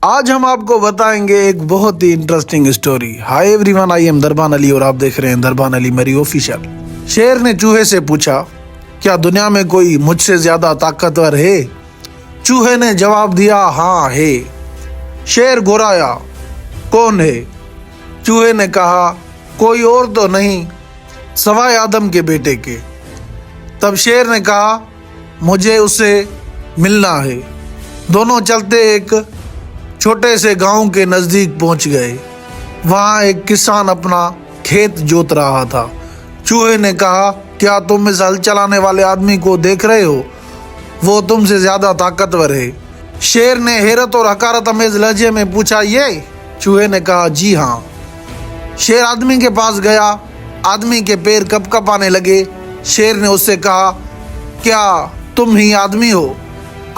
आज हम आपको बताएंगे एक बहुत ही interesting story. Hi everyone, I am Darban Ali और आप देख रहे हैं दरबान अली मेरी ऑफिशियल। शेर ने चूहे से पूछा, क्या दुनिया में कोई मुझसे ज्यादा ताकतवर है? चूहे ने जवाब दिया, हाँ है। शेर घुराया, कौन है? चूहे ने कहा, कोई और तो नहीं सवाए आदम के बेटे के। तब शेर ने कहा, मुझे उससे मिलना है। दोनों चलते एक छोटे से गांव के नजदीक पहुंच गए। वहां एक किसान अपना खेत जोत रहा था। चूहे ने कहा, क्या तुम इस हल चलाने वाले आदमी को देख रहे हो? वो तुमसे ज्यादा ताकतवर है। शेर ने हैरत और हकारत अमेज लहजे में पूछा, ये? चूहे ने कहा, जी हाँ। शेर आदमी के पास गया। आदमी के पैर कपकपाने लगे। शेर ने उससे कहा, क्या तुम ही आदमी हो?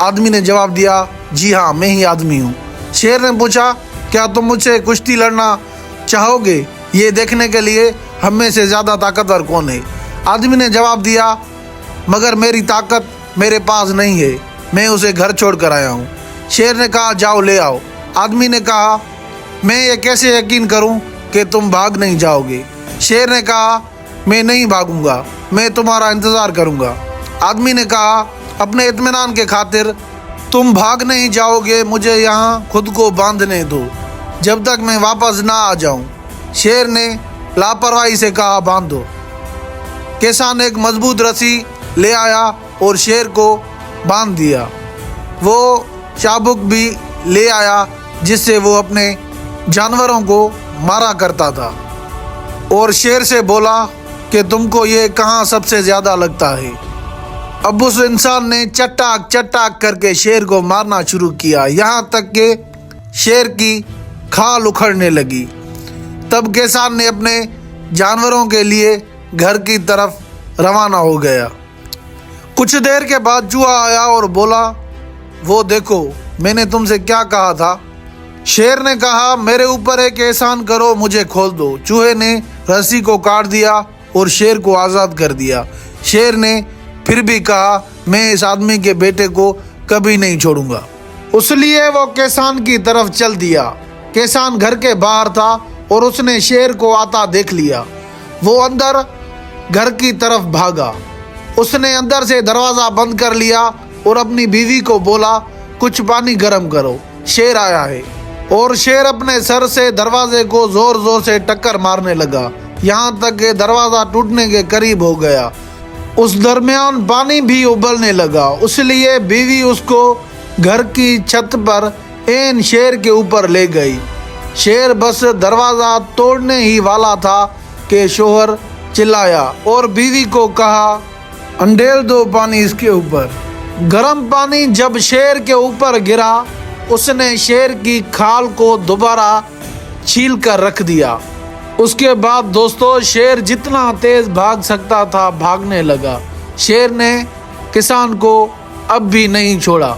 आदमी ने जवाब दिया, जी हाँ, मैं ही आदमी हूँ। शेर ने पूछा, क्या तुम मुझसे कुश्ती लड़ना चाहोगे, ये देखने के लिए हम में से ज्यादा ताकतवर कौन है? आदमी ने जवाब दिया, मगर मेरी ताकत मेरे पास नहीं है, मैं उसे घर छोड़ कर आया हूँ। शेर ने कहा, जाओ ले आओ। आदमी ने कहा, मैं ये कैसे यकीन करूँ कि तुम भाग नहीं जाओगे? शेर ने कहा, मैं नहीं भागूंगा, मैं तुम्हारा इंतजार करूंगा। आदमी ने कहा, अपने इत्मीनान के खातिर तुम भाग नहीं जाओगे, मुझे यहाँ खुद को बांधने दो जब तक मैं वापस ना आ जाऊं। शेर ने लापरवाही से कहा, बांधो। किसान एक मजबूत रस्सी ले आया और शेर को बांध दिया। वो चाबुक भी ले आया जिससे वो अपने जानवरों को मारा करता था और शेर से बोला कि तुमको ये कहाँ सबसे ज्यादा लगता है। अब उस इंसान ने चटाक चटाक करके शेर को मारना शुरू किया, यहाँ तक कि शेर की खाल उखड़ने लगी। तब किसान ने अपने जानवरों के लिए घर की तरफ रवाना हो गया। कुछ देर के बाद चूहा आया और बोला, वो देखो, मैंने तुमसे क्या कहा था। शेर ने कहा, मेरे ऊपर एक एहसान करो, मुझे खोल दो। चूहे ने रस्सी को काट दिया और शेर को आज़ाद कर दिया। शेर ने फिर भी कहा, मैं इस आदमी के बेटे को कभी नहीं छोड़ूंगा। उसलिए वो किसान की तरफ चल दिया। किसान घर के बाहर था और उसने शेर को आता देख लिया। वो अंदर घर की तरफ भागा। उसने अंदर से दरवाज़ा बंद कर लिया और अपनी बीवी को बोला, कुछ पानी गर्म करो, शेर आया है। और शेर अपने सर से दरवाजे को जोर जोर से टक्कर मारने लगा, यहाँ तक कि दरवाज़ा टूटने के करीब हो गया। उस दरमियान पानी भी उबलने लगा। इसलिए बीवी उसको घर की छत पर ऐन शेर के ऊपर ले गई। शेर बस दरवाज़ा तोड़ने ही वाला था कि शोहर चिल्लाया और बीवी को कहा, अंडेल दो पानी इसके ऊपर। गर्म पानी जब शेर के ऊपर गिरा, उसने शेर की खाल को दोबारा छील कर रख दिया। उसके बाद दोस्तों, शेर जितना तेज भाग सकता था भागने लगा। शेर ने किसान को अब भी नहीं छोड़ा।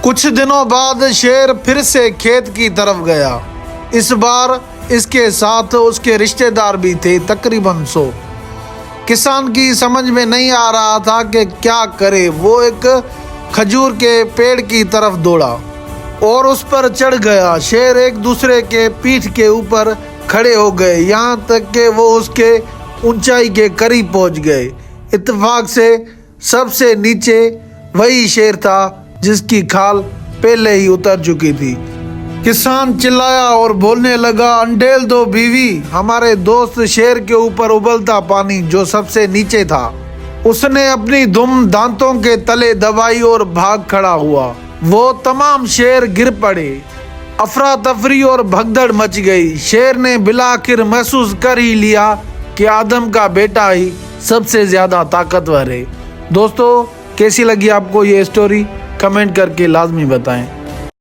कुछ दिनों बाद शेर फिर से खेत की तरफ गया। इस बार इसके साथ उसके रिश्तेदार भी थे, तकरीबन 100। किसान की समझ में नहीं आ रहा था कि क्या करे। वो एक खजूर के पेड़ की तरफ दौड़ा और उस पर चढ़ गया। शेर एक दूसरे के पीठ के ऊपर खड़े हो गए, यहाँ तक कि वो उसके ऊंचाई के करीब पहुंच गए। इत्तेफाक से सबसे नीचे वही शेर था जिसकी खाल पहले ही उतर चुकी थी। किसान चिल्लाया और बोलने लगा, अंडेल दो बीवी, हमारे दोस्त शेर के ऊपर उबलता पानी जो सबसे नीचे था। उसने अपनी दुम दांतों के तले दबाई और भाग खड़ा हुआ। वो तमाम शेर गिर पड़े। अफरा तफरी और भगदड़ मच गई। शेर ने बिलाखिर महसूस कर ही लिया कि आदम का बेटा ही सबसे ज्यादा ताकतवर है। दोस्तों, कैसी लगी आपको ये स्टोरी? कमेंट करके लाजमी बताएं।